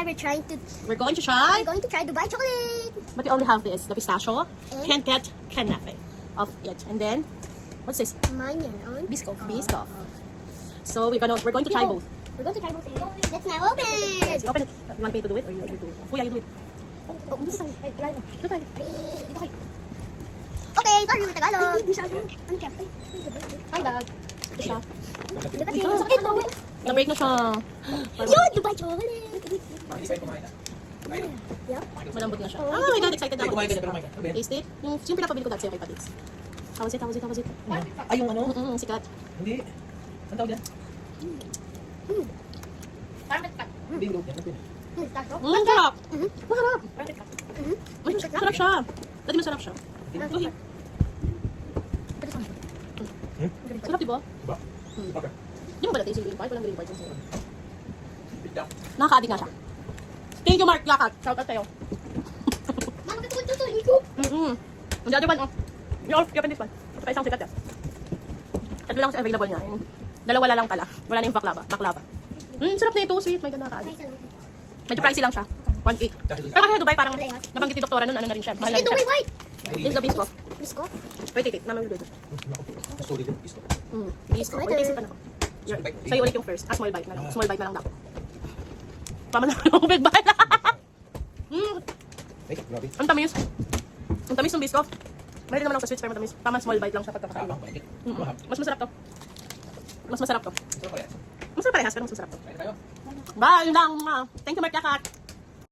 We're going to try. We're going to try Dubai chocolate. But we only have this, the pistachio. And? Can't get kanafe of it. And then, what's this? Mine yan. Biscoff. Biscoff. So we're going to try both. We're going to try both. Let's now open. Let's open it. You want me to do it or you do it? Kuya, you do it. Oh, this is Do tayo. okay, sorry with Tagalog. Ano kaya? Hi, Dad. Ito siya. Sakit mo. Na-break na siya. Yun, Dubai chocolate. Yup. Malambot na siya. Oh my God, excited na ako. Taste it. Yung pinapabili ko dati sa'yo kay Patis. How was it? How was it? How was it? Ay, yung ano? Sikat. Hindi. Ang tawag yan? Hindi, yung yan. Sarap. Masarap. Masarap siya. Dati masarap siya. Uy. Sarap, diba? Diba? Okay. Di mo ba natin yung green part? Walang green part yung sa'yo. Nakaka-addict nga siya. Thank you, Mark Yakat. Shout out sa'yo. Mama, tutuloy ko. Ang the other one, oh. You open this one. Saka isang sikat yan. Tatlo lang kasi available niya. Yung dalawa lang pala. Wala na yung baklava. Sarap na ito. Sweet. My God, nakaka-addict. Medyo pricey lang siya. 1.8. Pero kasi sa Dubai, parang nabanggit ni Doktora nun, ano na rin siya. Mahal na rin Ito, siya. wait. This is the Biscoff. Bisco? Wait. Naman will do. Sorry din. Isto. Biscoff. Wait, taste it pa na ako. Sa'yo ulit yung first. Small bite na lang. Small bite na lang daw. Tama na ako, big bite. Ay, grabe. Ang tamis. Ang tamis ng Biscoff. Mayroon naman ako sa sweets pero matamis. Tama, small bite lang siya pagkakakain. Tapang, bakit? Mas masarap to. Mas masarap to. Ito pa yan. Masarap parehas pero mas masarap to. Kain tayo. Bye! Yun lang. Thank you, Mark Yakat.